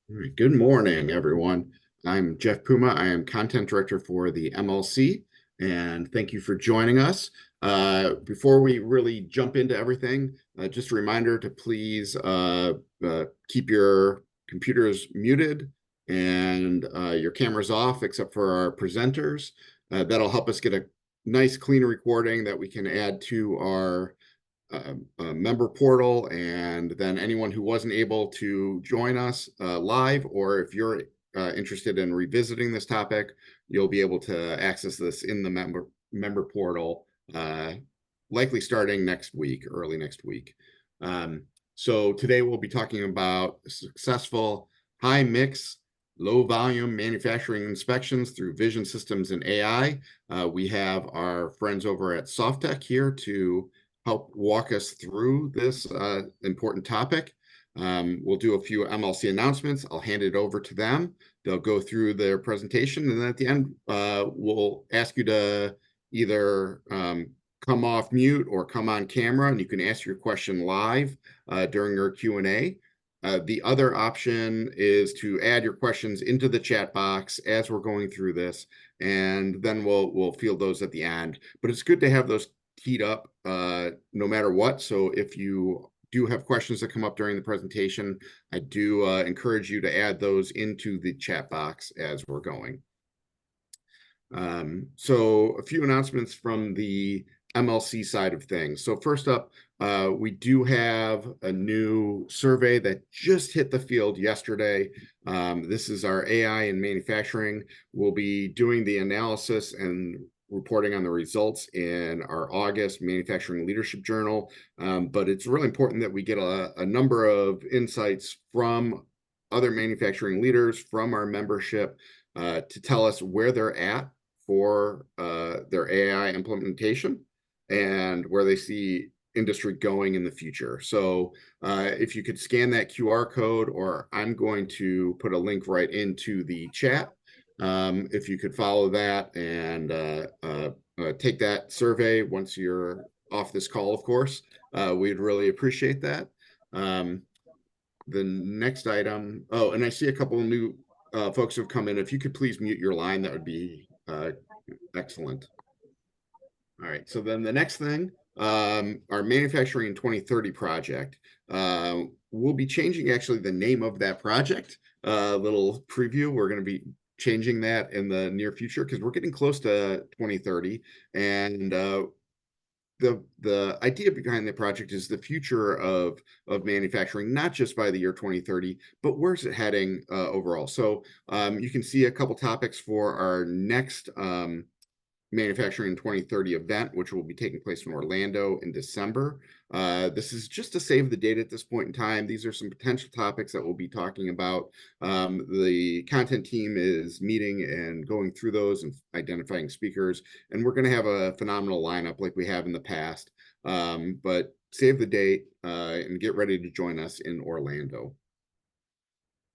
All right. Good morning, everyone. I'm Jeff Puma. I am content director for the MLC, and thank you for joining us. Before we really jump into everything, just a reminder to please keep your computers muted and your cameras off, except for our presenters. That'll help us get a nice, clean recording that we can add to our member portal, and then anyone who wasn't able to join us live, or if you're interested in revisiting this topic, you'll be able to access this in the member portal, likely starting next week, early next week. So today we'll be talking about successful high mix, low volume manufacturing inspections through vision systems and AI. We have our friends over at Softtek here to help walk us through this important topic. We'll do a few MLC announcements. I'll hand it over to them. They'll go through their presentation, and then at the end, we'll ask you to either come off mute or come on camera, and you can ask your question live during our Q&A. The other option is to add your questions into the chat box as we're going through this, and then we'll field those at the end. But it's good to have those teed up no matter what. So if you do have questions that come up during the presentation, I do encourage you to add those into the chat box as we're going. So a few announcements from the MLC side of things. So first up, we do have a new survey that just hit the field yesterday. This is our AI in manufacturing. We'll be doing the analysis and reporting on the results in our August Manufacturing Leadership Journal. But it's really important that we get a number of insights from other manufacturing leaders, from our membership, to tell us where they're at for their AI implementation and where they see industry going in the future. So if you could scan that QR code, or I'm going to put a link right into the chat. If you could follow that and take that survey once you're off this call, of course, we'd really appreciate that. The next item, oh, and I see a couple of new folks who have come in. If you could please mute your line, that would be excellent. All right, so then the next thing, our Manufacturing 2030 project. We'll be changing actually the name of that project. Little preview, we're going to be changing that in the near future because we're getting close to 2030, and the idea behind the project is the future of manufacturing, not just by the year 2030, but where's it heading overall. So you can see a couple topics for our next Manufacturing 2030 event, which will be taking place in Orlando in December. This is just to save the date at this point in time. These are some potential topics that we'll be talking about. The content team is meeting and going through those and identifying speakers, and we're going to have a phenomenal lineup like we have in the past. But save the date and get ready to join us in Orlando.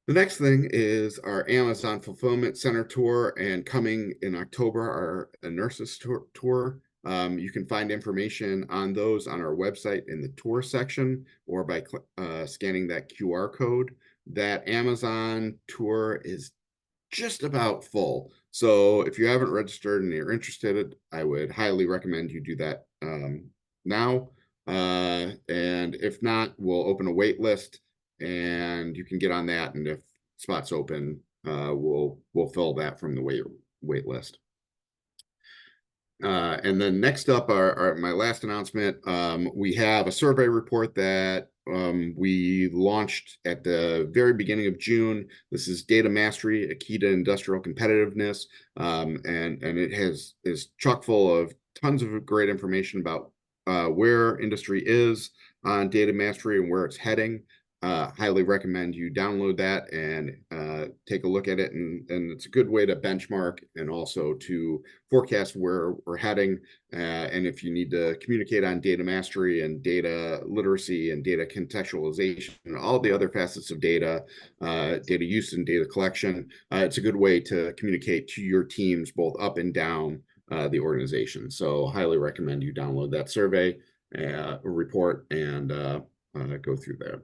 The next thing is our Amazon Fulfillment Center tour, and coming in October, our Nurses tour. You can find information on those on our website in the tour section or by scanning that QR code. That Amazon tour is just about full. So if you haven't registered and you're interested, I would highly recommend you do that now. And if not, we'll open a wait list and you can get on that, and if spots open, we'll fill that from the wait list. And then next up, my last announcement, we have a survey report that we launched at the very beginning of June. This is Data Mastery, a Key to Industrial Competitiveness, and it is chock full of tons of great information about where industry is on data mastery and where it's heading. Highly recommend you download that and take a look at it. And it's a good way to benchmark and also to forecast where we're heading. And if you need to communicate on data mastery and data literacy and data contextualization and all the other facets of data, data use and data collection, it's a good way to communicate to your teams both up and down the organization. So highly recommend you download that survey report and go through there.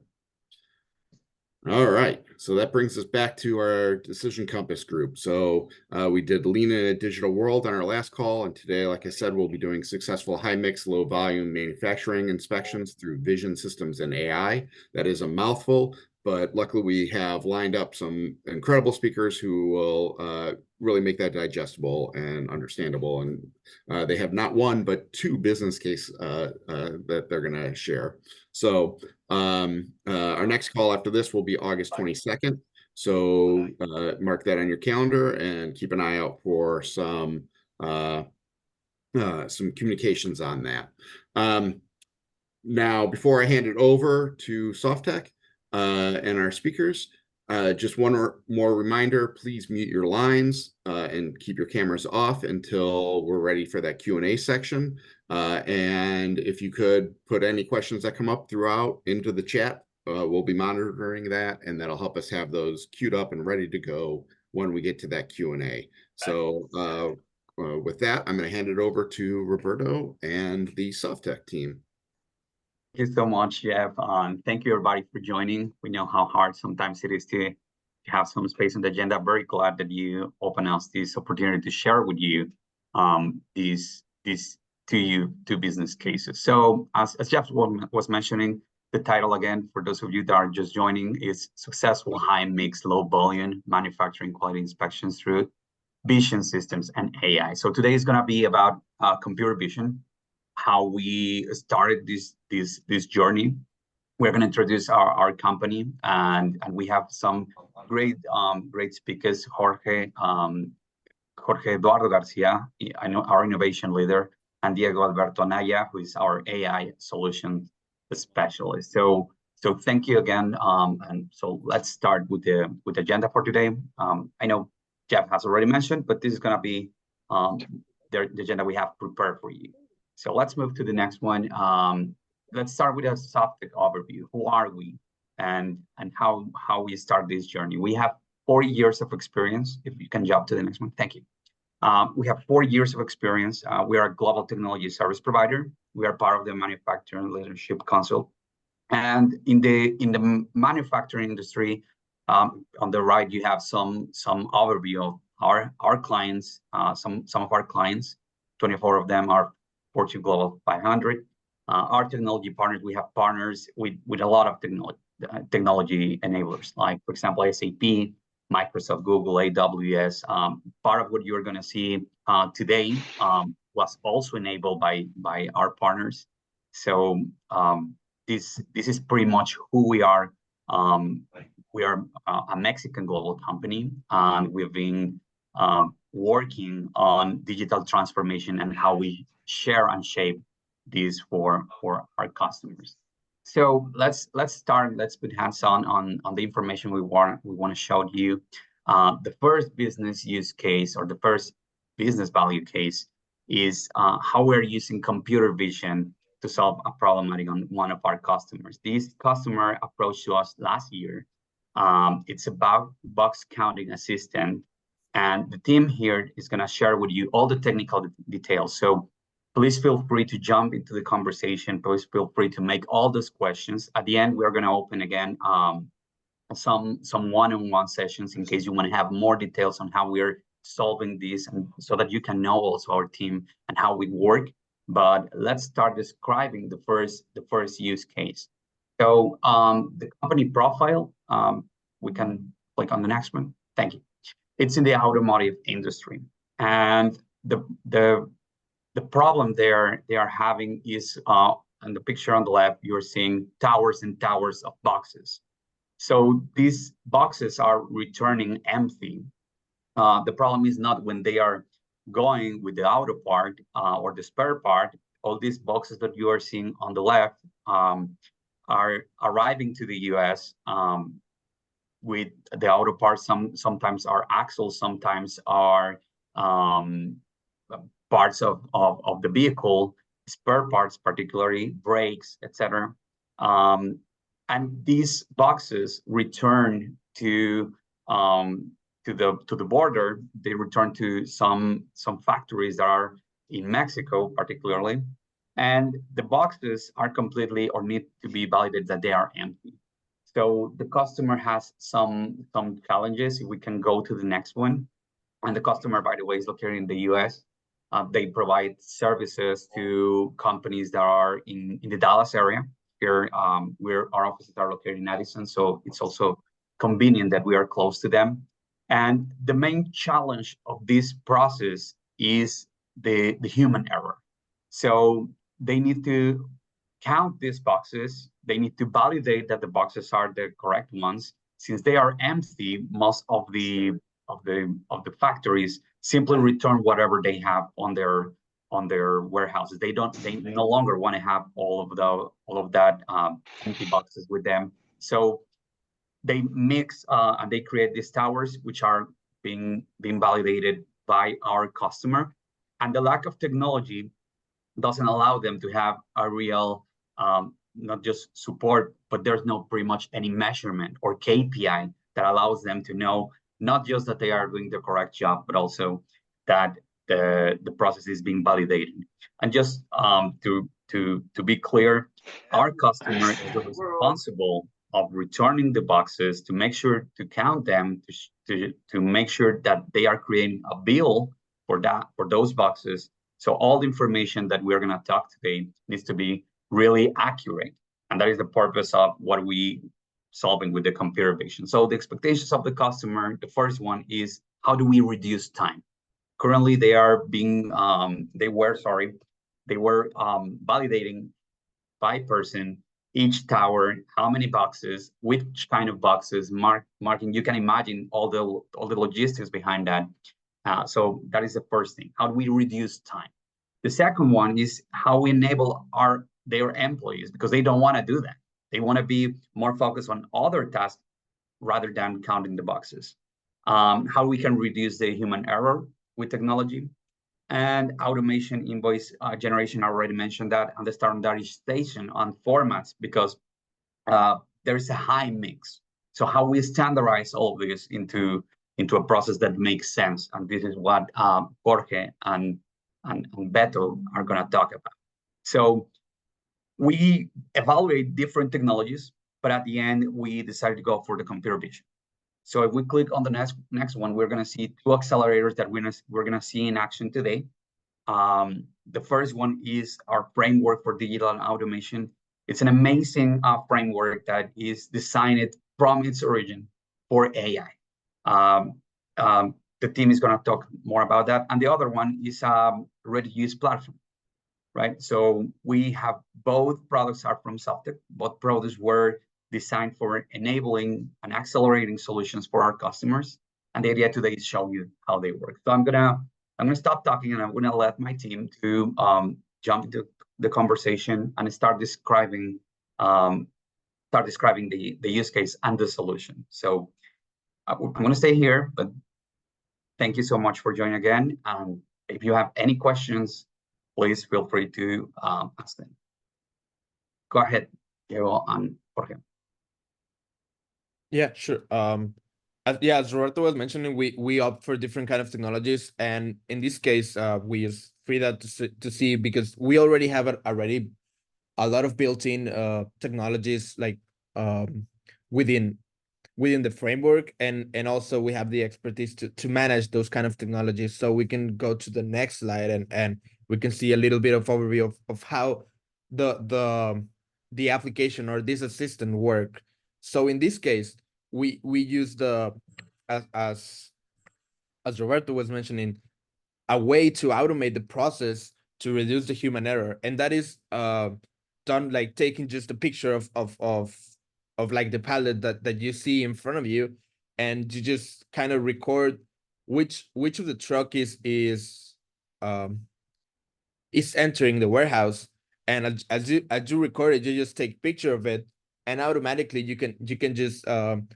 All right, so that brings us back to our Decision Compass group. So we did Lean in a Digital World on our last call, and today, like I said, we'll be doing successful high mix, low volume manufacturing inspections through vision systems and AI. That is a mouthful, but luckily we have lined up some incredible speakers who will really make that digestible and understandable. And they have not one, but two business case that they're going to share. So our next call after this will be August 22nd. So mark that on your calendar and keep an eye out for some communications on that. Now, before I hand it over to Softtek and our speakers, just one more reminder, please mute your lines and keep your cameras off until we're ready for that Q&A section. And if you could put any questions that come up throughout into the chat, we'll be monitoring that, and that'll help us have those queued up and ready to go when we get to that Q&A. So with that, I'm going to hand it over to Roberto and the Softtek team. Thank you so much, Jeff. Thank you, everybody, for joining. We know how hard sometimes it is to have some space on the agenda. Very glad that you open us this opportunity to share with you these two business cases. So as Jeff was mentioning, the title again, for those of you that are just joining, is Successful High Mix Low Volume Manufacturing Quality Inspections Through Vision Systems and AI. So today is going to be about computer vision, how we started this journey. We're going to introduce our company, and we have some great speakers. Jorge Eduardo Garcia, I know, our innovation leader, and Alberto Anaya, who is our AI solution specialist. So thank you again. And so let's start with the agenda for today. I know Jeff has already mentioned, but this is going to be the agenda we have prepared for you. So let's move to the next one. Let's start with a Softtek overview. Who are we, and how we start this journey? We have 4 years of experience. If you can jump to the next one, thank you. We have 4 years of experience. We are a global technology service provider. We are part of the Manufacturing Leadership Council, and in the manufacturing industry, on the right you have some overview of our clients. Some of our clients, 24 of them are Fortune Global 500. Our technology partners, we have partners with a lot of technology enablers, like, for example, SAP, Microsoft, Google, AWS. Part of what you're going to see today was also enabled by our partners. So this is pretty much who we are. We are a Mexican global company, and we've been working on digital transformation and how we share and shape these for our customers. So let's start. Let's put hands on the information we want to show you. The first business use case, or the first business value case, is how we're using computer vision to solve a problematic on one of our customers. This customer approached to us last year. It's about box counting assistant, and the team here is going to share with you all the technical details. So please feel free to jump into the conversation. Please feel free to make all those questions. At the end, we're going to open again some one-on-one sessions in case you want to have more details on how we're solving this, and so that you can know also our team and how we work. But let's start describing the first use case. So the company profile, we can click on the next one. Thank you. It's in the automotive industry, and the problem they are having is in the picture on the left, you're seeing towers and towers of boxes. So these boxes are returning empty. The problem is not when they are going with the auto part or the spare part. All these boxes that you are seeing on the left are arriving to the US with the auto parts. Sometimes are axles, sometimes are parts of the vehicle, spare parts, particularly brakes, etc. And these boxes return to the border. They return to some factories that are in Mexico, particularly, and the boxes are completely, or need to be validated that they are empty. So the customer has some challenges. We can go to the next one. And the customer, by the way, is located in the US. They provide services to companies that are in the Dallas area. Here, where our offices are located in Addison, so it's also convenient that we are close to them. And the main challenge of this process is the human error. So they need to count these boxes. They need to validate that the boxes are the correct ones. Since they are empty, most of the factories simply return whatever they have on their warehouses. They no longer want to have all of that empty boxes with them. So they mix and they create these towers, which are being validated by our customer. And the lack of technology doesn't allow them to have a real not just support, but there's no pretty much any measurement or KPI that allows them to know not just that they are doing the correct job, but also that the process is being validated. And just to be clear, our customer is responsible of returning the boxes to make sure to count them, to make sure that they are creating a bill for those boxes. So all the information that we're going to talk today needs to be really accurate. And that is the purpose of what we solving with the computer vision. So the expectations of the customer, the first one is, how do we reduce time? Currently, they were validating by person each tower, how many boxes, which kind of boxes, marking. You can imagine all the logistics behind that. So that is the first thing. How do we reduce time? The second one is how we enable their employees, because they don't want to do that. They want to be more focused on other tasks rather than counting the boxes. How we can reduce the human error with technology, and automation invoice generation. I already mentioned that, and the standardization on formats, because there's a high mix. So how we standardize all of this into a process that makes sense, and this is what Jorge and Beto are going to talk about. So we evaluate different technologies, but at the end, we decided to go for the computer vision. So if we click on the next one, we're going to see two accelerators that we're going to see in action today. The first one is our framework for digital and automation. It's an amazing framework that is designed from its origin for AI. The team is going to talk more about that. And the other one is ready-to-use platform, right? So we have both products are from Softtek. Both products were designed for enabling and accelerating solutions for our customers. And the idea today is show you how they work. So I'm gonna stop talking, and I'm gonna let my team to jump into the conversation and start describing the use case and the solution. So I'm gonna stay here, but thank you so much for joining again. If you have any questions, please feel free to ask them. Go ahead, Diego and Jorge. Yeah, sure. As Roberto was mentioning, we opt for different kind of technologies, and in this case, we use Frida to see, because we already have a lot of built-in technologies, like within the framework, and also we have the expertise to manage those kind of technologies. So we can go to the next slide, and we can see a little bit of overview of how the application or this assistant work. So in this case, we use as Roberto was mentioning, a way to automate the process to reduce the human error, and that is done like taking just a picture of like the palette that you see in front of you, and you just kind of record which of the truck is entering the warehouse, and as you record it, you just take picture of it, and automatically you can just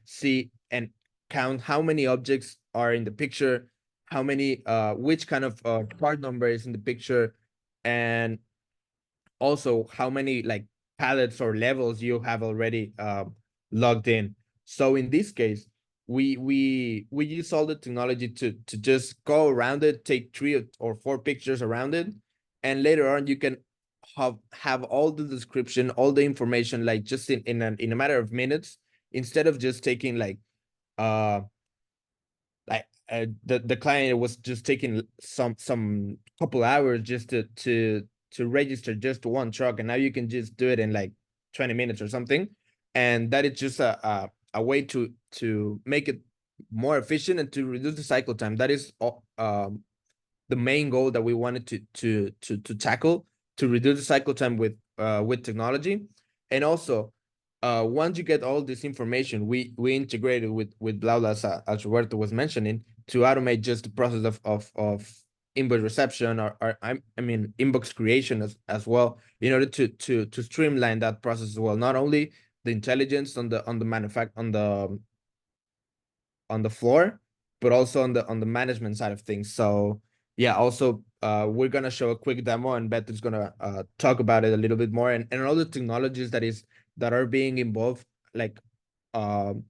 see and count how many objects are in the picture, how many which kind of part number is in the picture, and also how many like pallets or levels you have already logged in. So in this case, we use all the technology to just go around it, take 3 or 4 pictures around it, and later on you can have all the description, all the information, like just in a matter of minutes, instead of just taking like uh the client was just taking some couple hours just to register just one truck, and now you can just do it in like 20 minutes or something. And that is just a way to make it more efficient and to reduce the cycle time. That is the main goal that we wanted to tackle, to reduce the cycle time with technology. And also, once you get all this information, we integrated with Blaula, as Roberto was mentioning, to automate just the process of invoice reception, or I mean inbox creation as well, in order to streamline that process as well. Not only the intelligence on the on the floor, but also on the management side of things. So yeah, also we're gonna show a quick demo, and Beth is gonna talk about it a little bit more, and all the technologies that are being involved, like um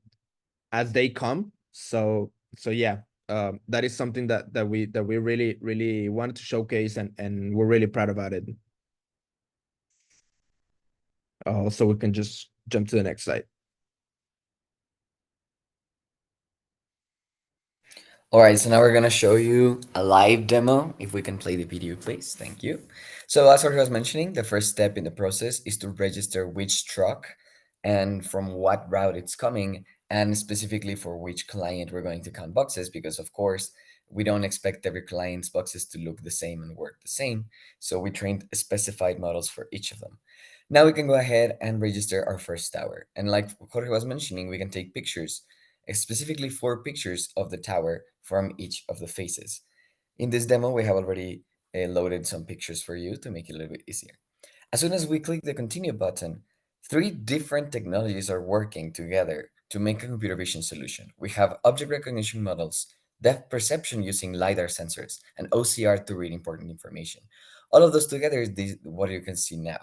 as they come. So yeah, that is something that we really wanted to showcase, and we're really proud about it. So we can just jump to the next slide. All right, so now we're gonna show you a live demo. If we can play the video, please. Thank you. So as Jorge was mentioning, the first step in the process is to register which truck and from what route it's coming, and specifically for which client we're going to count boxes, because of course, we don't expect every client's boxes to look the same and work the same. So we trained specified models for each of them. Now we can go ahead and register our first tower. And like Jorge was mentioning, we can take pictures, specifically 4 pictures of the tower from each of the faces. In this demo, we have already loaded some pictures for you to make it a little bit easier. As soon as we click the continue button, 3 different technologies are working together to make a computer vision solution. We have object recognition models, depth perception using LiDAR sensors, and OCR to read important information. All of those together is what you can see now.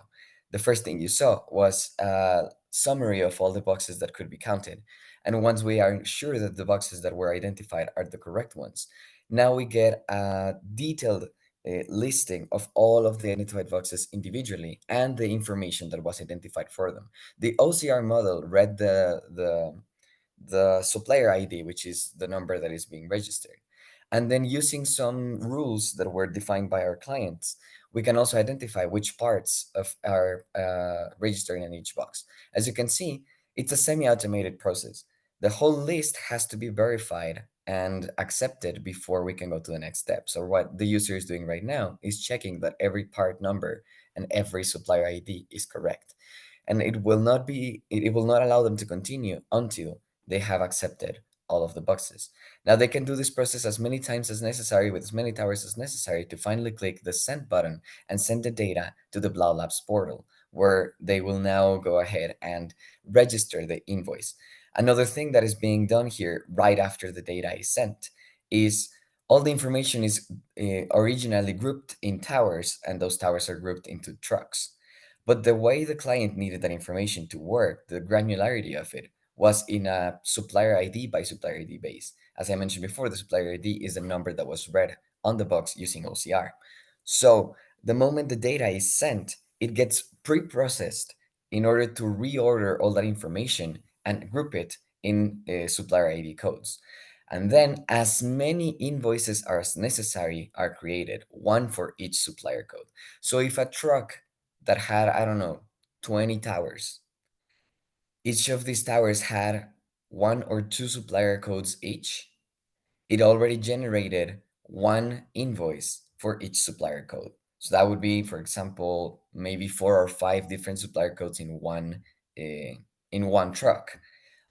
The first thing you saw was a summary of all the boxes that could be counted. And once we are sure that the boxes that were identified are the correct ones, now we get a detailed listing of all of the identified boxes individually and the information that was identified for them. The OCR model read the supplier ID, which is the number that is being registered. And then using some rules that were defined by our clients, we can also identify which parts of are registering in each box. As you can see, it's a semi-automated process. The whole list has to be verified and accepted before we can go to the next step. So what the user is doing right now is checking that every part number and every supplier ID is correct. And it will not allow them to continue until they have accepted all of the boxes. Now they can do this process as many times as necessary with as many towers as necessary to finally click the send button and send the data to the Blau Labs portal, where they will now go ahead and register the invoice. Another thing that is being done here right after the data is sent is all the information is originally grouped in towers, and those towers are grouped into trucks. But the way the client needed that information to work, the granularity of it, was in a supplier ID by supplier ID base. As I mentioned before, the supplier ID is the number that was read on the box using OCR. So the moment the data is sent, it gets pre-processed in order to reorder all that information and group it in supplier ID codes. And then as many invoices as necessary are created, one for each supplier code. So if a truck that had, I don't know, 20 towers, each of these towers had 1 or 2 supplier codes each, it already generated one invoice for each supplier code. So that would be, for example, maybe 4 or 5 different supplier codes in one truck.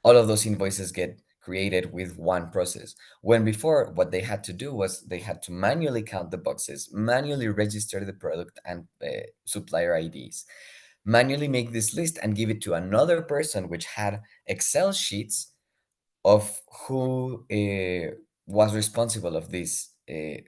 All of those invoices get created with one process. When before, what they had to do was they had to manually count the boxes, manually register the product and supplier IDs, manually make this list and give it to another person, which had Excel sheets of who was responsible of this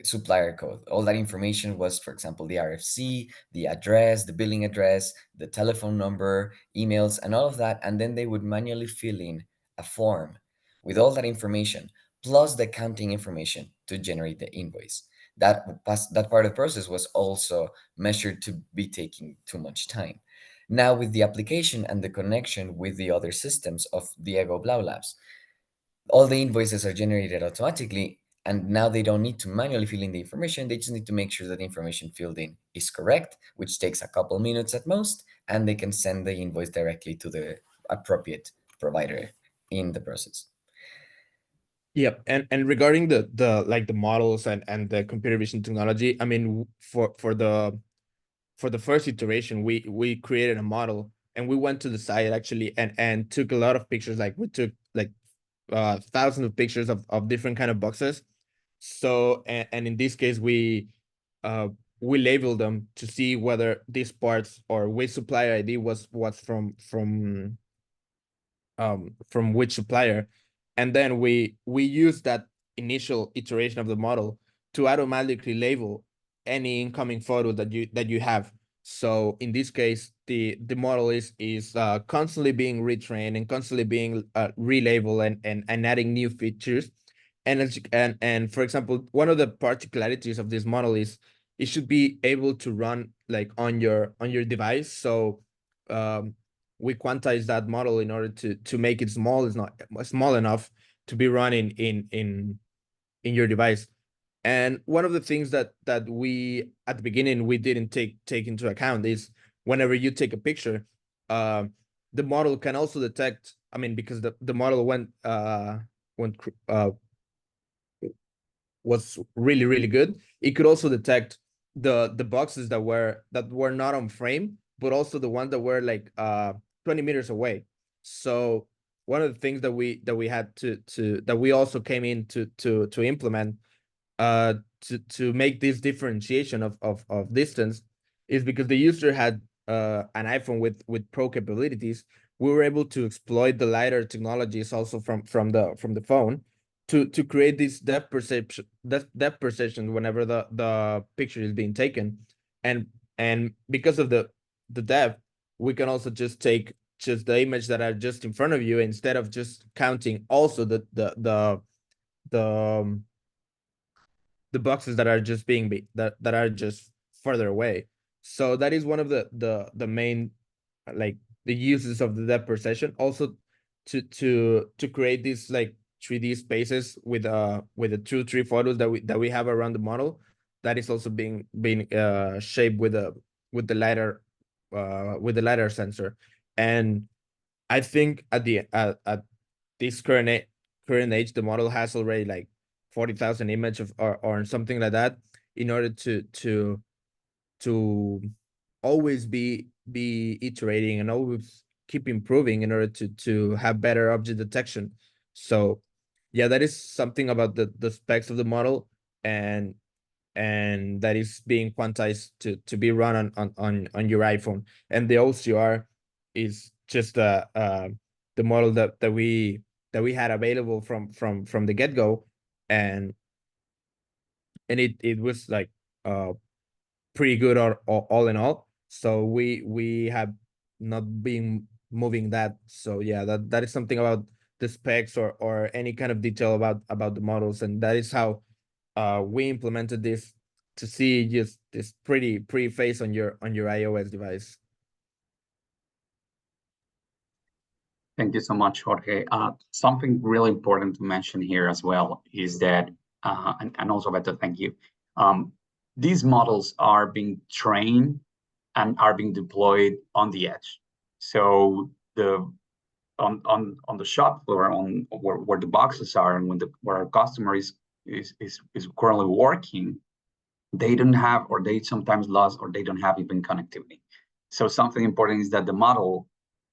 supplier code. All that information was, for example, the RFC, the address, the billing address, the telephone number, emails, and all of that. And then they would manually fill in a form with all that information, plus the accounting information to generate the invoice. That part of the process was also measured to be taking too much time. Now with the application and the connection with the other systems of Diego Blau Labs, all the invoices are generated automatically, and now they don't need to manually fill in the information. They just need to make sure that the information filled in is correct, which takes a couple minutes at most, and they can send the invoice directly to the appropriate provider in the process. Yep, and regarding the like the models and the computer vision technology, I mean, for the first iteration, we created a model and we went to the site actually and took a lot of pictures. Like we took like thousands of pictures of different kind of boxes. So and in this case we labeled them to see whether these parts or which supplier ID was from which supplier, and then we use that initial iteration of the model to automatically label any incoming photo that you have. So in this case, the model is constantly being retrained and constantly being relabeled and adding new features. And for example, one of the particularities of this model is it should be able to run like on your device. So we quantize that model in order to make it small. It's not small enough to be running in your device. And one of the things that we at the beginning we didn't take into account is whenever you take a picture, the model can also detect. I mean, because the model was really good. It could also detect the boxes that were not on frame, but also the ones that were like 20 meters away. So one of the things that we had to that we also came in to implement to make this differentiation of distance is because the user had an iPhone with pro capabilities. We were able to exploit the LiDAR technologies also from the phone to create this depth perception whenever the picture is being taken, and because of the depth, we can also just take just the image that are just in front of you instead of just counting also the boxes that are just that are just further away. So that is one of the main like the uses of the depth perception, also to create these like 3D spaces with the 2-3 photos that we have around the model. That is also being shaped with the LiDAR sensor. And I think at this current age, the model has already like 40,000 image or something like that, in order to always be iterating and always keep improving in order to have better object detection. So yeah, that is something about the specs of the model, and that is being quantized to be run on your iPhone. And the OCR is just the model that we had available from the get-go, and it was like pretty good all in all. So we have not been moving that. So yeah, that is something about the specs or any kind of detail about the models, and that is how we implemented this to see just this pretty face on your iOS device. Thank you so much, Jorge. Something really important to mention here as well is that, and also Roberto, thank you. These models are being trained and are being deployed on the edge. So on the shop floor, on where the boxes are, and where our customer is currently working, they don't have, or they sometimes lost, or they don't have even connectivity. So something important is that the model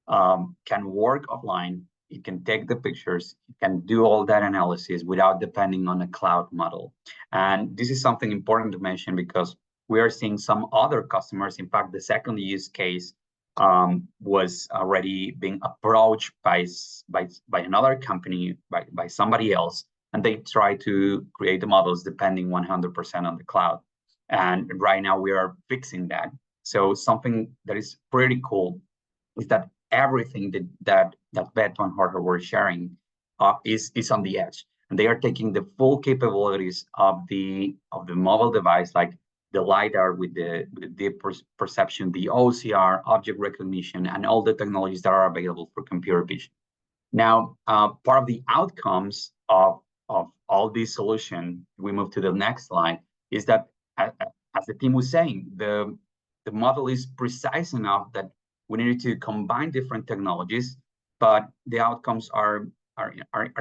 can work offline. It can take the pictures, it can do all that analysis without depending on a cloud model. And this is something important to mention because we are seeing some other customers. In fact, the second use case was already being approached by another company, by somebody else, and they try to create the models depending 100% on the cloud. And right now we are fixing that. So something that is pretty cool is that everything that Beto and Jorge were sharing is on the edge, and they are taking the full capabilities of the mobile device, like LiDAR with the deep perception, the OCR, object recognition, and all the technologies that are available for computer vision. Now, part of the outcomes of all these solutions, we move to the next slide, is that, as the team was saying, the model is precise enough that we need to combine different technologies, but the outcomes are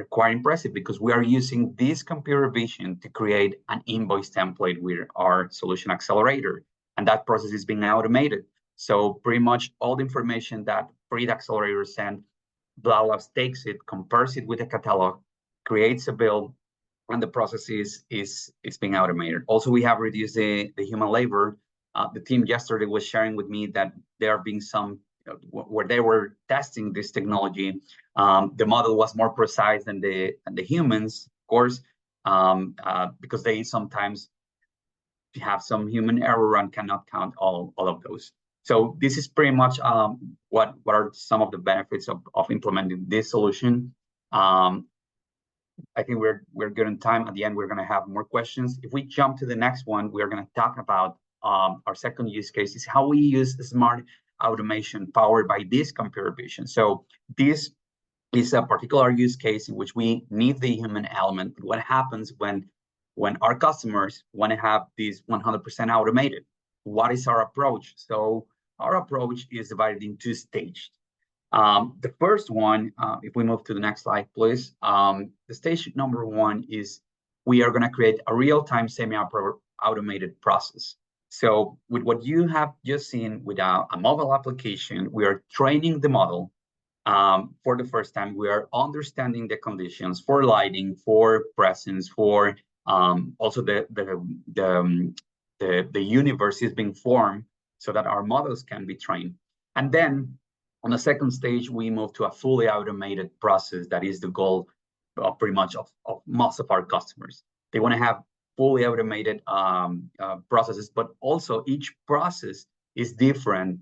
quite impressive because we are using this computer vision to create an invoice template with our solution accelerator, and that process is being automated. So pretty much all the information that Freight Accelerator sent, Blau Labs takes it, compares it with a catalog, creates a bill, and the process is being automated. Also, we have reduced the human labor. The team yesterday was sharing with me that there have been some where they were testing this technology. The model was more precise than the humans, of course, because they sometimes have some human error and cannot count all of those. So this is pretty much what are some of the benefits of implementing this solution. I think we're good on time. At the end, we're going to have more questions. If we jump to the next one, we're going to talk about our second use case is how we use smart automation powered by this computer vision. So this is a particular use case in which we need the human element. What happens when our customers want to have this 100% automated? What is our approach? So our approach is divided in two stages. The first one, if we move to the next slide, please. The stage number one is we are going to create a real-time semi-automated process. So with what you have just seen with a mobile application, we are training the model for the first time. We are understanding the conditions for lighting, for presence, for also the universe is being formed so that our models can be trained. And then on the second stage, we move to a fully automated process. That is the goal of pretty much of most of our customers. They want to have fully automated processes, but also each process is different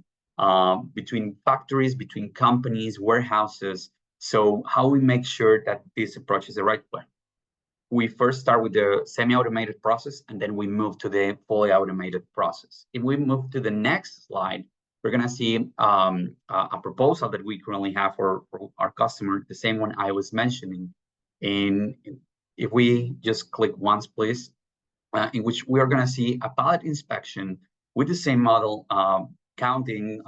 between factories, between companies, warehouses. So how we make sure that this approach is the right way? We first start with the semi-automated process, and then we move to the fully automated process. If we move to the next slide, we're going to see a proposal that we currently have for our customer, the same one I was mentioning. If we just click once, please, in which we are going to see a pallet inspection with the same model, counting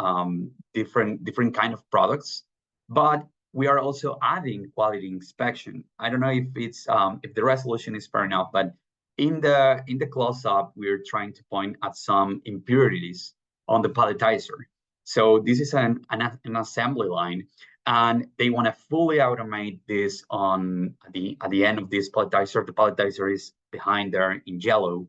different kind of products, but we are also adding quality inspection. I don't know if it's if the resolution is fair enough, but in the close-up, we're trying to point at some impurities on the palletizer. So this is an assembly line, and they want to fully automate this at the end of this palletizer. The palletizer is behind there in yellow,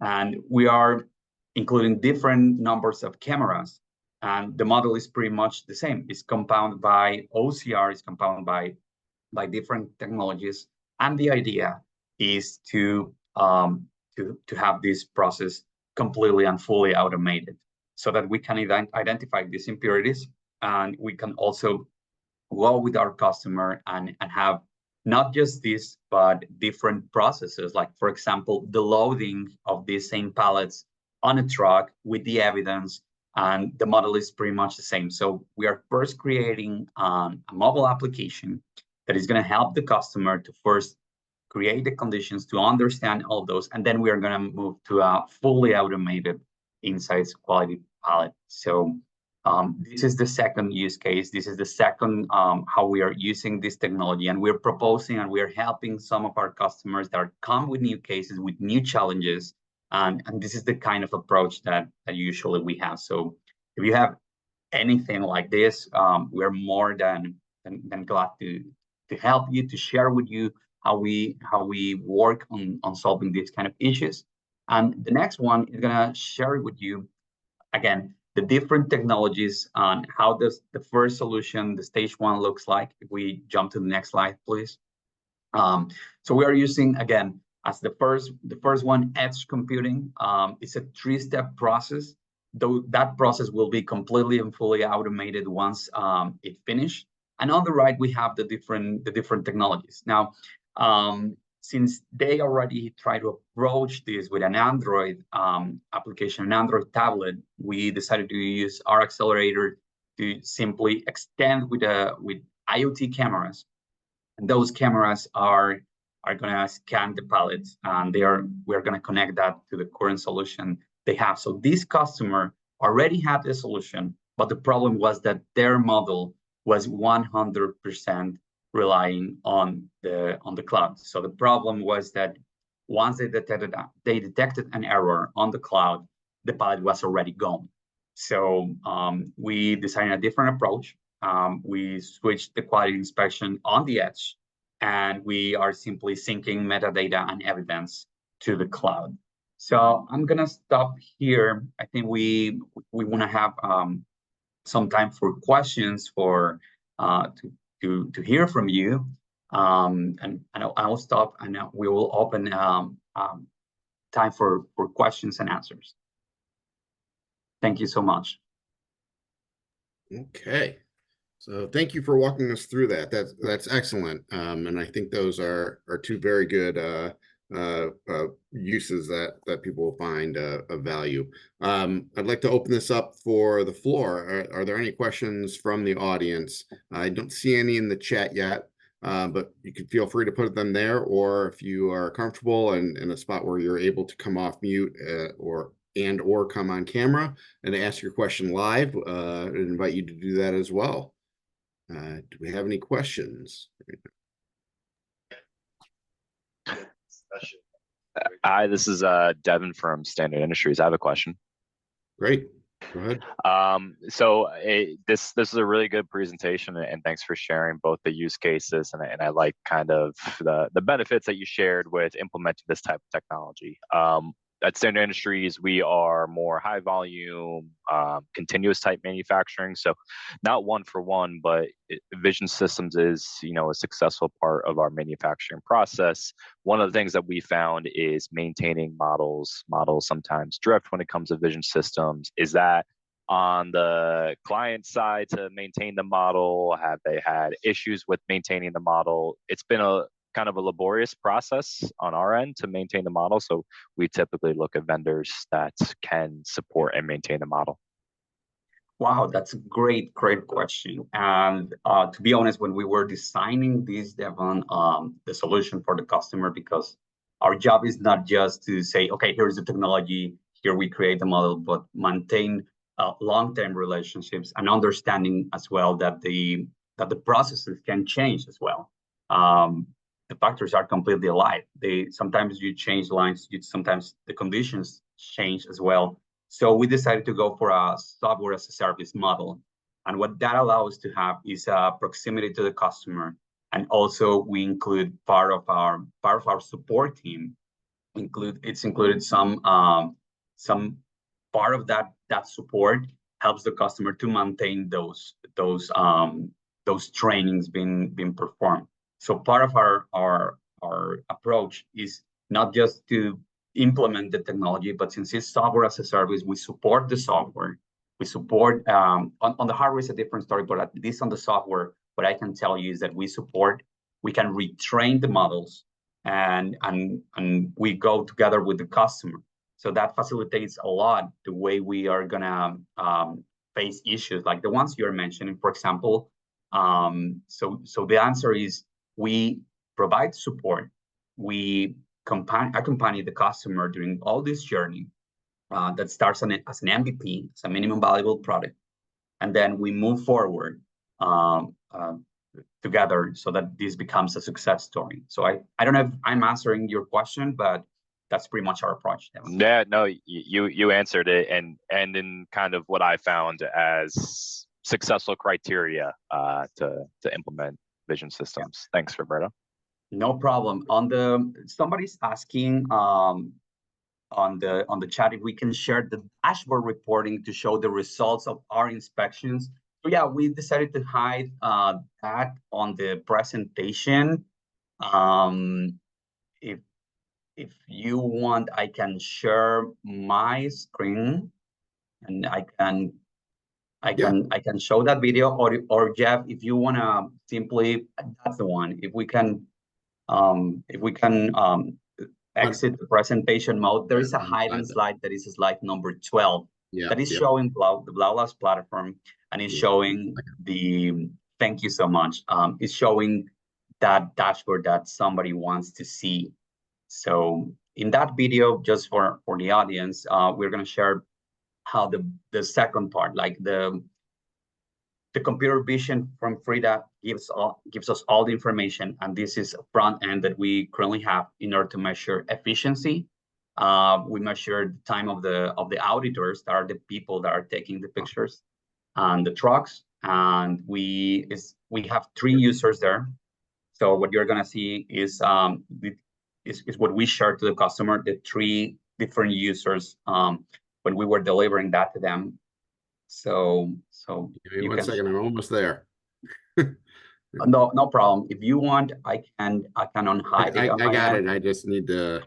and we are including different numbers of cameras, and the model is pretty much the same. It's compounded by OCR, it's compounded by different technologies, and the idea is to have this process completely and fully automated so that we can identify these impurities, and we can also go with our customer and have not just this, but different processes, like, for example, the loading of these same pallets on a truck with the evidence, and the model is pretty much the same. So we are first creating a mobile application that is going to help the customer to first create the conditions to understand all those, and then we are going to move to a fully automated insights quality palette. So this is the second use case. This is the second how we are using this technology, and we're proposing and we're helping some of our customers that come with new cases, with new challenges, and this is the kind of approach that usually we have. So if you have anything like this, we're more than glad to help you, to share with you how we work on solving these kind of issues. And the next one is gonna share with you again the different technologies on how does the first solution, the stage one, looks like. If we jump to the next slide, please. So we are using, again, as the first one, edge computing. It's a 3-step process, though that process will be completely and fully automated once it's finished. And on the right, we have the different technologies. Now, since they already try to approach this with an Android application, an Android tablet, we decided to use our accelerator to simply extend with IoT cameras. And those cameras are gonna scan the pallets, and we're gonna connect that to the current solution they have. So this customer already had the solution, but the problem was that their model was 100% relying on the cloud. So the problem was that once they detected an error on the cloud, the pallet was already gone. So we designed a different approach. We switched the quality inspection on the edge, and we are simply syncing metadata and evidence to the cloud. So I'm gonna stop here. I think we want to have some time for questions for to hear from you, and I'll stop, and we will open time for questions and answers. Thank you so much. Okay, so thank you for walking us through that. That's excellent, and I think those are two very good uses that people will find of value. I'd like to open this up for the floor. Are there any questions from the audience? I don't see any in the chat yet, but you can feel free to put them there, or if you are comfortable and in a spot where you're able to come off mute or come on camera and ask your question live, I invite you to do that as well. Do we have any questions? Hi, this is Devin from Standard Industries. I have a question. Great, go ahead. This is a really good presentation, and thanks for sharing both the use cases and I like kind of the benefits that you shared with implementing this type of technology. At Standard Industries, we are more high volume, continuous type manufacturing. So not one for one, but vision systems is, a successful part of our manufacturing process. One of the things that we found is maintaining models. Models sometimes drift when it comes to vision systems. Is that on the client side to maintain the model? Have they had issues with maintaining the model? It's been a kind of a laborious process on our end to maintain the model. So we typically look at vendors that can support and maintain the model. Wow, that's a great question. And to be honest, when we were designing this, Devon, the solution for the customer, because our job is not just to say, okay, here's the technology, here we create the model, but maintain long-term relationships and understanding as well that the processes can change as well. The factors are completely alive. Sometimes you change lines, sometimes the conditions change as well. So we decided to go for a software as a service model. And what that allows to have is a proximity to the customer. And also we include part of our support team. It's included some part of that support helps the customer to maintain those trainings being performed. So part of our approach is not just to implement the technology, but since it's software as a service, we support the software. We support on the hardware is a different story, but at least on the software, what I can tell you is that we can retrain the models, and we go together with the customer. So that facilitates a lot the way we are gonna face issues like the ones you're mentioning, for example. So the answer is, we provide support. We accompany the customer during all this journey that starts as an MVP, as a minimum valuable product, and then we move forward together so that this becomes a success story. So I don't know if I'm answering your question, but that's pretty much our approach. Yeah, no, you answered it, and in kind of what I found as successful criteria to implement vision systems. Yeah. Thanks, Roberto. No problem. Somebody's asking on the chat if we can share the dashboard reporting to show the results of our inspections. So yeah, we decided to hide that on the presentation. If you want, I can share my screen, and I can show that video, or Jeff, if you wanna simply, that's the one. If we can If we can exit the presentation mode, there is a hidden slide that is slide number 12 that is showing the Blaulas platform, and is showing the, thank you so much, it's showing that dashboard that somebody wants to see. So in that video, just for the audience, we're going to share how the second part, like the computer vision from Frida gives us all the information, and this is a front end that we currently have in order to measure efficiency. We measure the time of the auditors, that are the people that are taking the pictures, and the trucks, and we have 3 users there. So what you're gonna see is what we share to the customer, the 3 different users when we were delivering that to them. So give me one second, I'm almost there. No problem. If you want, I can unhide it. I got it. I just need to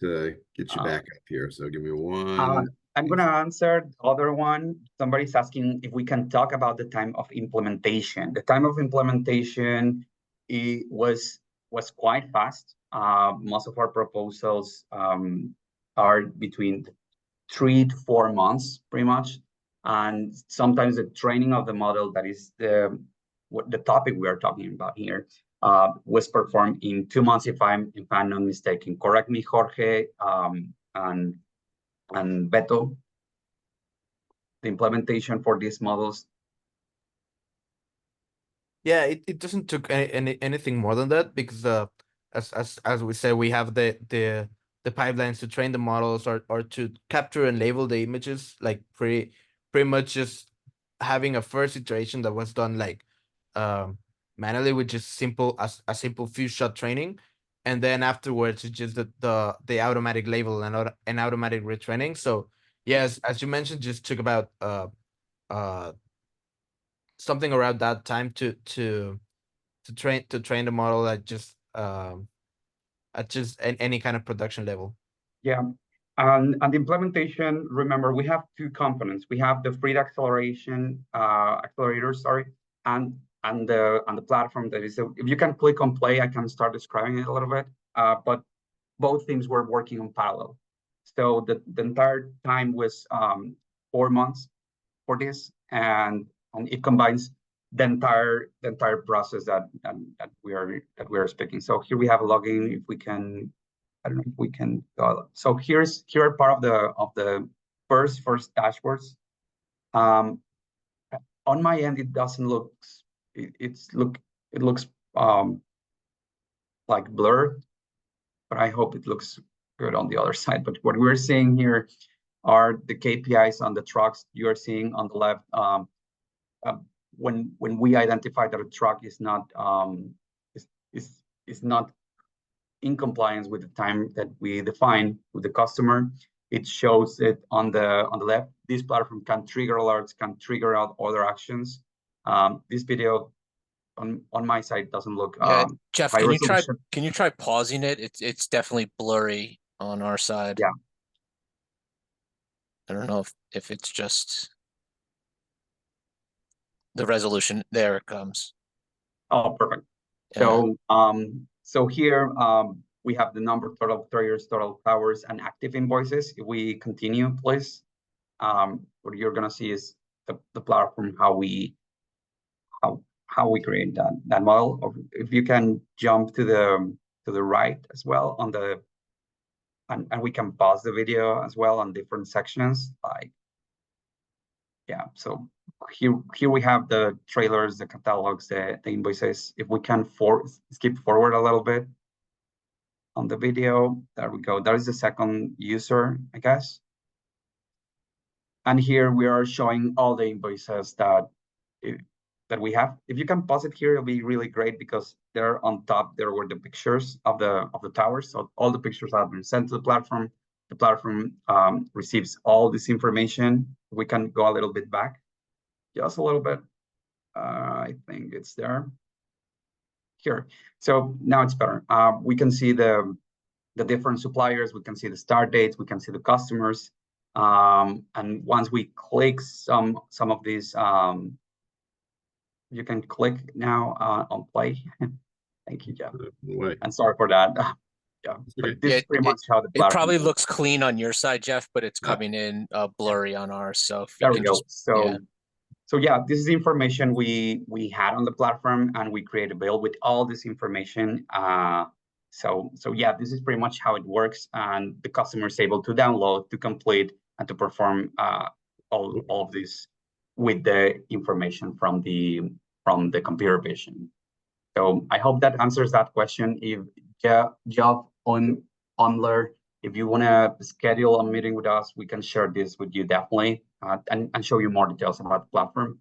get you back up here. So give me one. I'm gonna answer the other one. Somebody's asking if we can talk about the time of implementation. The time of implementation, it was quite fast. Most of our proposals are between 3 to 4 months, pretty much. And sometimes the training of the model, that is the topic we are talking about here, was performed in 2 months, if I'm not mistaken. Correct me, Jorge, and Beto. The implementation for these models. Yeah, it doesn't took anything more than that, because as we said, we have the pipelines to train the models, or to capture and label the images, like pretty much just having a first iteration that was done like manually, with just a simple few shot training, and then afterwards it's just the automatic label and automatic retraining. So yes, as you mentioned, just took about something around that time to train the model at just any kind of production level. Yeah. And the implementation, remember, we have 2 components. We have the free accelerator, sorry, and the platform that is, if you can click on play, I can start describing it a little bit. But both things were working on parallel. So the entire time was 4 months for this, and it combines the entire process that we are speaking. So here we have a login. If we can, I don't know if we can go. So here are part of the first dashboards. On my end, it doesn't look. It looks like blurred, but I hope it looks good on the other side. But what we're seeing here are the KPIs on the trucks. You are seeing on the left when we identify that a truck is not is not in compliance with the time that we define with the customer, it shows it on the left. This platform can trigger alerts, can trigger out other actions. This video on my side doesn't look Jeff, can you try pausing it? It's definitely blurry on our side. Yeah. I don't know if it's just the resolution. There it comes. Oh, perfect. Yeah. So here we have the number, total trailers, total towers, and active invoices. If we continue, please, what you're gonna see is the platform, how we create that model. If you can jump to the right as well on the, and we can pause the video as well on different sections, like, yeah. So here we have the trailers, the catalogs, the invoices. If we can skip forward a little bit on the video, there we go. That is the second user, I guess. And here we are showing all the invoices that we have. If you can pause it here, it'll be really great, because there on top, there were the pictures of the towers. So all the pictures have been sent to the platform. The platform receives all this information. We can go a little bit back, just a little bit. I think it's there. Here. So now it's better. We can see the different suppliers. We can see the start dates. We can see the customers. And once we click some of these, you can click now on play, Thank you, Jeff. Way. And sorry for that. Yeah, but this is pretty much how the It platform probably works. looks clean on your side, Jeff, but it's coming in blurry on ours. So if There you we can go. just So yeah, this is the information we had on the platform, and we created a bill with all this information. So yeah, this is pretty much how it works, and the customer is able to download, to complete, and to perform all of this with the information from the computer vision. So I hope that answers that question. If Jeff Onler, if you want to schedule a meeting with us, we can share this with you definitely, and show you more details about the platform.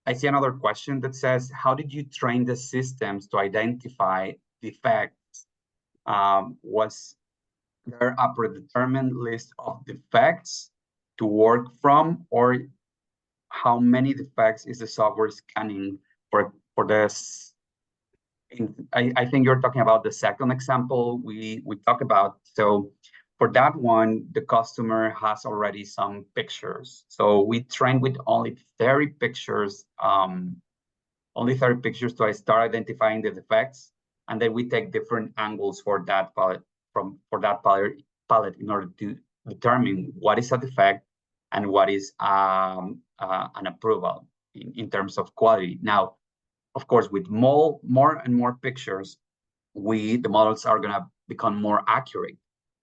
I see another question that says, how did you train the systems to identify defects? Was there a predetermined list of defects to work from, or how many defects is the software scanning for this? I think you're talking about the second example we talked about. So for that one, the customer has already some pictures. So we train with only 30 pictures, to start identifying the defects, and then we take different angles for that palette in order to determine what is a defect and what is an approval in terms of quality. Now, of course, with more and more pictures, the models are going to become more accurate.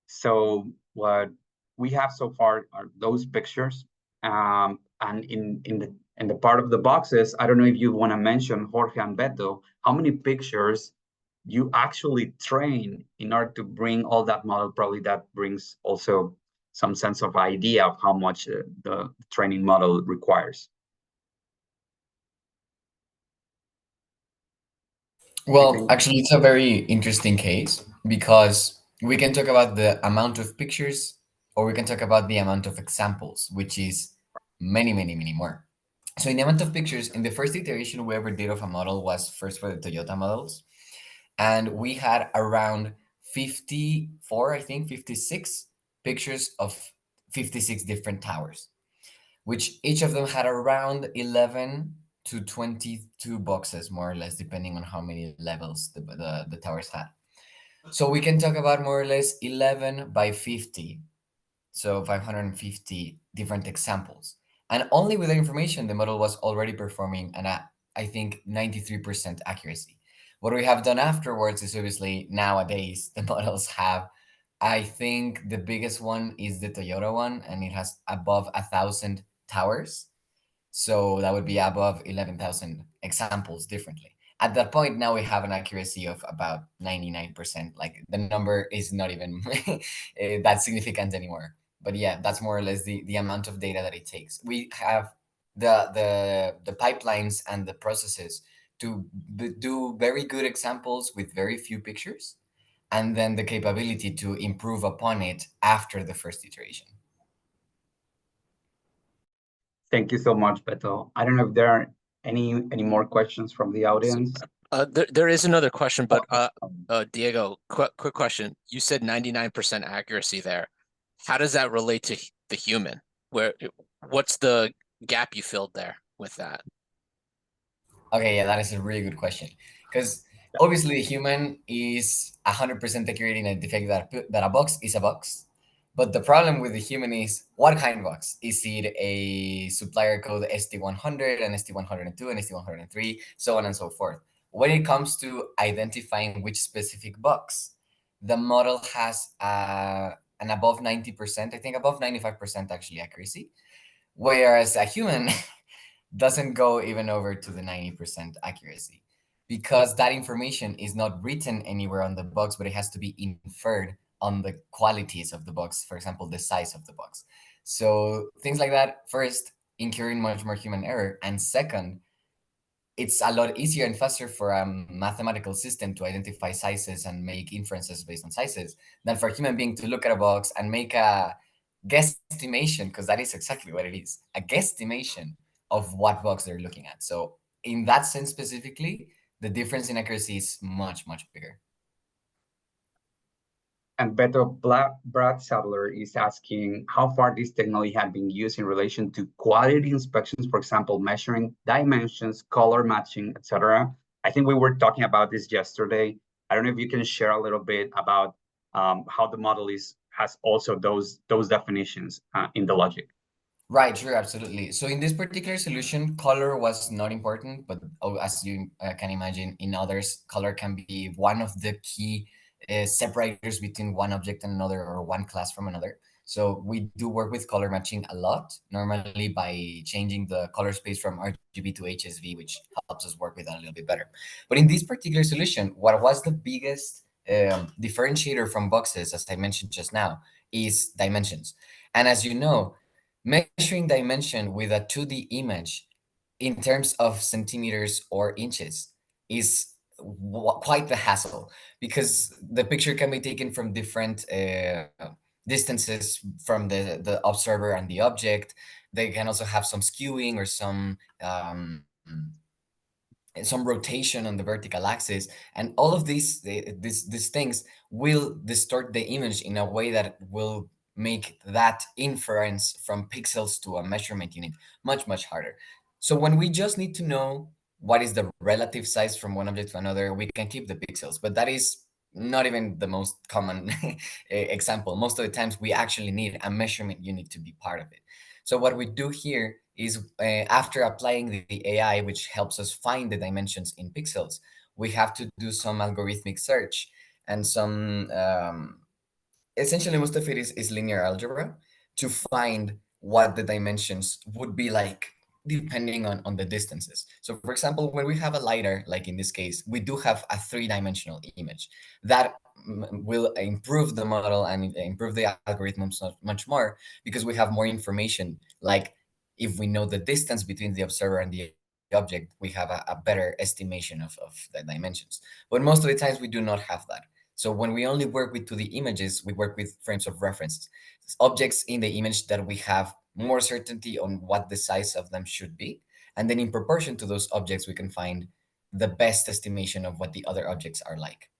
So what we have so far are those pictures. And in the part of the boxes, I don't know if you want to mention, Jorge and Beto, how many pictures you actually train in order to bring all that model. Probably that brings also some sense of idea of how much the training model requires. Well, actually, it's a very interesting case because we can talk about the amount of pictures, or we can talk about the amount of examples, which is many, many, many more. So in the amount of pictures, in the first iteration we ever did of a model was first for the Toyota models. And we had around 54, I think, 56 pictures of 56 different towers, which each of them had around 11 to 22 boxes, more or less, depending on how many levels the towers had. So we can talk about more or less 11 by 50, so 550 different examples. And only with the information, the model was already performing I think 93% accuracy. What we have done afterwards is obviously nowadays the models have, I think the biggest one is the Toyota one, and it has above 1,000 towers. So that would be above 11,000 examples differently. At that point, now we have an accuracy of about 99%. Like the number is not even that significant anymore. But yeah, that's more or less the amount of data that it takes. We have the pipelines and the processes to do very good examples with very few pictures, and then the capability to improve upon it after the first iteration. Thank you so much, Beto. I don't know if there are any more questions from the audience. There is another question, but Diego, quick question. You said 99% accuracy there. How does that relate to the human? What's the gap you filled there with that? Okay, yeah, that is a really good question. Because obviously the human is 100% accurate in a defect that a box is a box. But the problem with the human is, what kind of box? Is it a supplier code ST100 and ST102 and ST103, so on and so forth? When it comes to identifying which specific box, the model has an above 90%, I think above 95% actually accuracy, whereas a human doesn't go even over to the 90% accuracy, because that information is not written anywhere on the box, but it has to be inferred on the qualities of the box, for example, the size of the box. So things like that, first, incurring much more human error, and second, it's a lot easier and faster for a mathematical system to identify sizes and make inferences based on sizes than for a human being to look at a box and make a guesstimation, because that is exactly what it is, a guesstimation of what box they're looking at. So in that sense specifically, the difference in accuracy is much, much bigger. And Beto, Brad Sadler is asking how far this technology had been used in relation to quality inspections, for example, measuring dimensions, color matching, etc. I think we were talking about this yesterday. I don't know if you can share a little bit about how the model has also those definitions in the logic. Right, sure, absolutely. So in this particular solution, color was not important, but as you can imagine, in others, color can be one of the key separators between one object and another, or one class from another. So we do work with color matching a lot, normally by changing the color space from RGB to HSV, which helps us work with that a little bit better. But in this particular solution, what was the biggest differentiator from boxes, as I mentioned just now, is dimensions. And as you know, measuring dimension with a 2D image in terms of centimeters or inches is quite the hassle, because the picture can be taken from different distances from the observer and the object. They can also have some skewing or some rotation on the vertical axis, and all of these things will distort the image in a way that will make that inference from pixels to a measurement unit much harder. So when we just need to know what is the relative size from one object to another, we can keep the pixels, but that is not even the most common example. Most of the times we actually need a measurement unit to be part of it. So what we do here is after applying the AI, which helps us find the dimensions in pixels, we have to do some algorithmic search and some, essentially most of it is linear algebra to find what the dimensions would be like depending on the distances. So for example, when we have a LiDAR, like in this case, we do have a 3-dimensional image that will improve the model and improve the algorithms much more, because we have more information. Like if we know the distance between the observer and the object, we have a better estimation of the dimensions. But most of the times we do not have that. So when we only work with 2D images, we work with frames of reference, objects in the image that we have more certainty on what the size of them should be. And then in proportion to those objects, we can find the best estimation of what the other objects are like.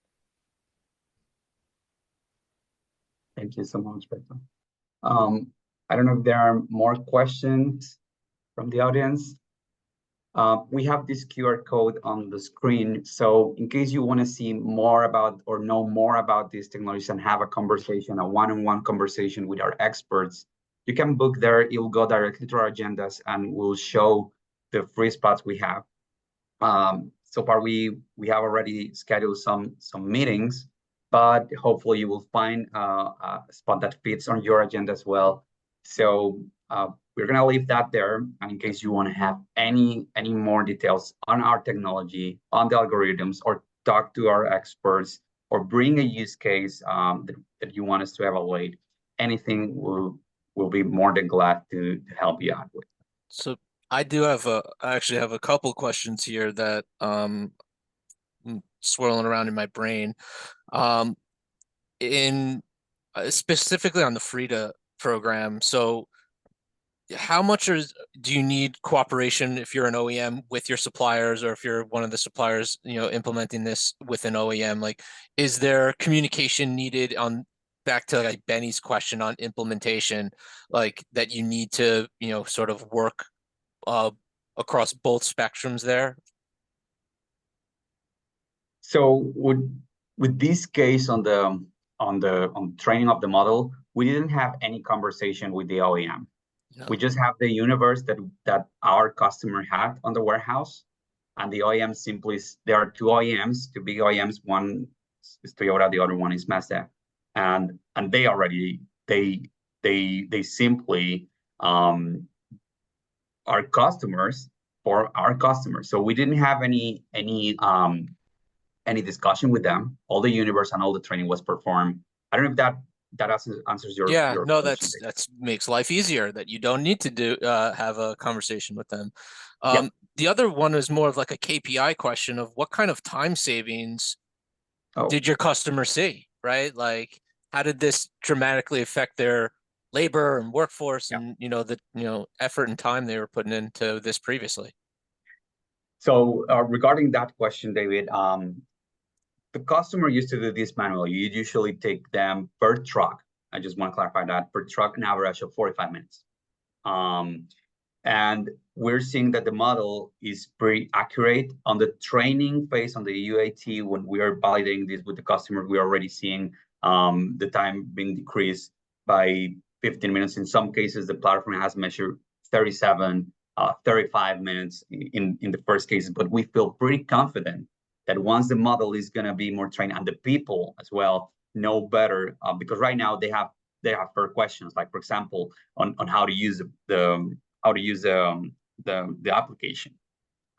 Thank you so much, Beto. I don't know if there are more questions from the audience. We have this QR code on the screen. So in case you want to see more about or know more about these technologies and have a conversation, a one-on-one conversation with our experts, you can book there. It will go directly to our agendas and we'll show the free spots we have. So far, we have already scheduled some meetings, but hopefully you will find a spot that fits on your agenda as well. So we're gonna leave that there. And in case you want to have any more details on our technology, on the algorithms, or talk to our experts, or bring a use case that you want us to evaluate, anything we'll be more than glad to help you out with. So I actually have a couple questions here that swirling around in my brain. In specifically on the FRIDA program. So how much do you need cooperation if you're an OEM with your suppliers, or if you're one of the suppliers, implementing this with an OEM? Like, is there communication needed on, back to like Benny's question on implementation, like that you need to, sort of work across both spectrums there? So with this case on the training of the model, we didn't have any conversation with the OEM. No. We just have the universe that our customer had on the warehouse, and the OEM simply, there are two OEMs, two big OEMs. One is Toyota, the other one is Mazda, and they already they simply are customers for our customers. So we didn't have any discussion with them. All the universe and all the training was performed. I don't know if that answers your no, question. that's makes life easier, that you don't need to have a conversation with them. Yep. The other one is more of like a KPI question of what kind of time savings did your customer see, right? Like, how did this dramatically affect their labor and workforce, and the effort and time they were putting into this previously? So regarding that question, David, the customer used to do this manually. You usually take them per truck. I just want to clarify that, per truck, an average of 45 minutes. And we're seeing that the model is pretty accurate. On the training phase, on the UAT, when we are validating this with the customer, we're already seeing the time being decreased by 15 minutes. In some cases, the platform has measured 37, 35 minutes in the first cases, but we feel pretty confident that once the model is going to be more trained and the people as well know better, because right now they have fair questions, like for example, on how to use the application.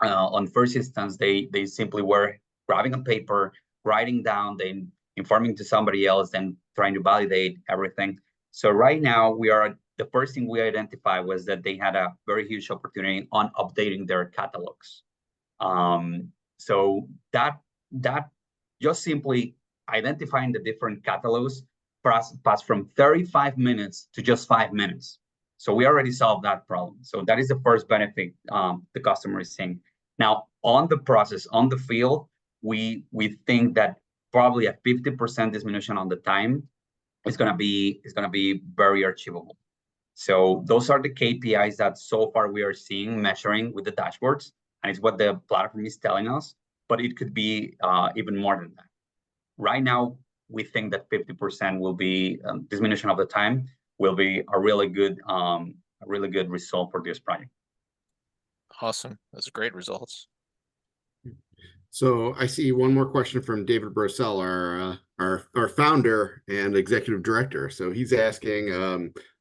On first instance, they simply were grabbing a paper, writing down, then informing to somebody else, then trying to validate everything. So right now, the first thing we identified was that they had a very huge opportunity on updating their catalogs. So that just simply identifying the different catalogs passed from 35 minutes to just 5 minutes. So we already solved that problem. So that is the first benefit the customer is seeing. Now, on the process, on the field, we think that probably a 50% diminution on the time is gonna be very achievable. So those are the KPIs that so far we are seeing, measuring with the dashboards, and it's what the platform is telling us, but it could be even more than that. Right now, we think that 50% will be diminution of the time will be a really good result for this project. Awesome. Those are great results. So I see one more question from David Brosell, our founder and executive director. So he's asking,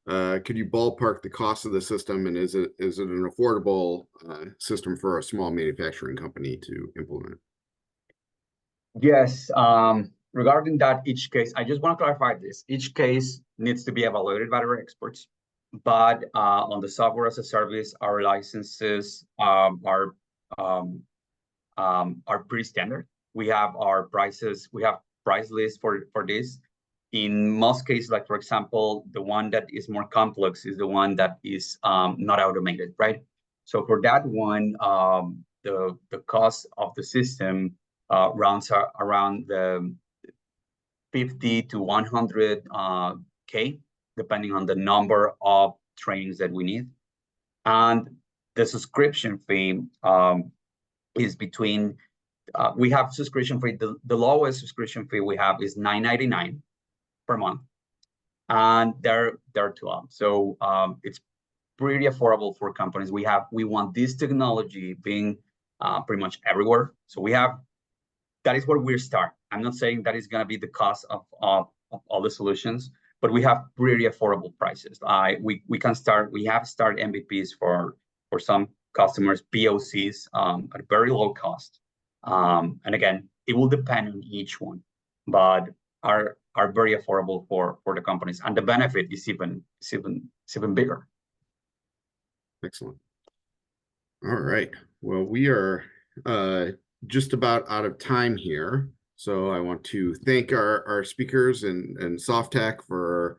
could you ballpark the cost of the system, and is it an affordable system for a small manufacturing company to implement? Yes. Regarding that, each case, I just want to clarify this. Each case needs to be evaluated by our experts, but on the software as a service, our licenses are pretty standard. We have our prices. We have price lists for this. In most cases, like for example, the one that is more complex is the one that is not automated, right? So for that one, the cost of the system runs around the 50 to 100 K, depending on the number of trainings that we need. And the subscription fee is between, we have subscription fee, the lowest subscription fee we have is $9.99 per month. And there are 12. So it's pretty affordable for companies. We want this technology being pretty much everywhere. So that is where we're starting. I'm not saying that is going to be the cost of all the solutions, but we have pretty affordable prices. We have started MVPs for some customers, POCs at very low cost. And again, it will depend on each one, but are very affordable for the companies, and the benefit is even bigger. Excellent. All right. Well, we are just about out of time here. So I want to thank our speakers and Softtek for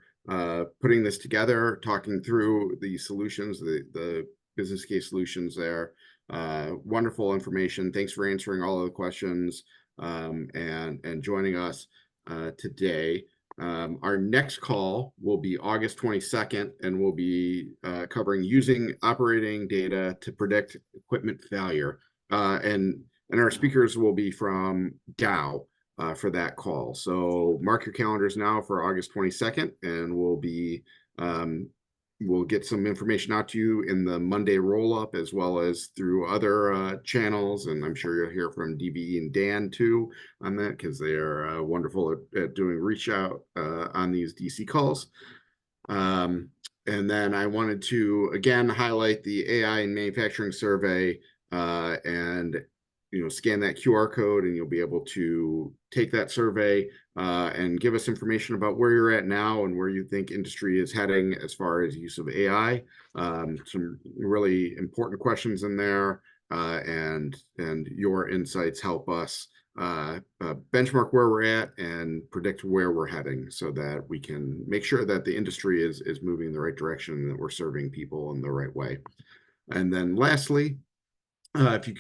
putting this together, talking through the solutions, the business case solutions there. Wonderful information. Thanks for answering all of the questions and joining us today. Our next call will be August 22nd, and we'll be covering using operating data to predict equipment failure. And our speakers will be from Dow for that call. So mark your calendars now for August 22nd, and we'll get some information out to you in the Monday roll-up, as well as through other channels. And I'm sure you'll hear from DBE and Dan too on that, because they are wonderful at doing reach out on these DC calls. And then I wanted to again highlight the AI in manufacturing survey, and scan that QR code, and you'll be able to take that survey and give us information about where you're at now and where you think industry is heading as far as use of AI. Some really important questions in there, and your insights help us benchmark where we're at and predict where we're heading, so that we can make sure that the industry is moving in the right direction and that we're serving people in the right way. And then lastly, if you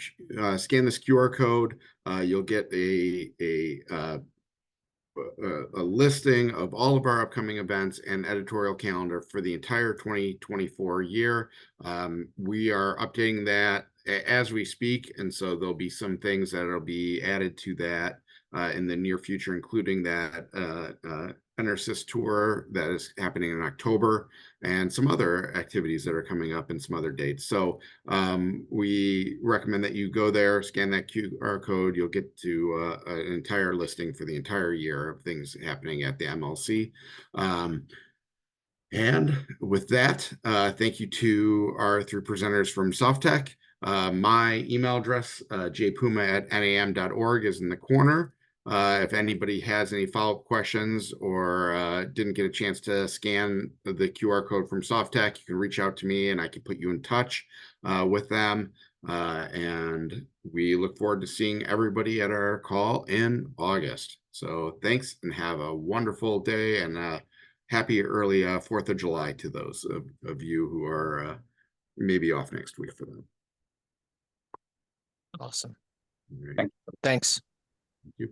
scan this QR code, you'll get a a listing of all of our upcoming events and editorial calendar for the entire 2024 year. We are updating that as we speak, and so there'll be some things that will be added to that in the near future, including that NRSIS tour that is happening in October, and some other activities that are coming up and some other dates. So we recommend that you go there, scan that QR code. You'll get to an entire listing for the entire year of things happening at the MLC. And with that, thank you to our three presenters from Softtek. My email address, jpuma@nam.org, is in the corner. If anybody has any follow-up questions or didn't get a chance to scan the QR code from Softtek, you can reach out to me and I can put you in touch with them. And we look forward to seeing everybody at our call in August. So thanks and have a wonderful day, and happy early 4th of July to those of you who are maybe off next week for them. Awesome. All right. Thanks. Thank you.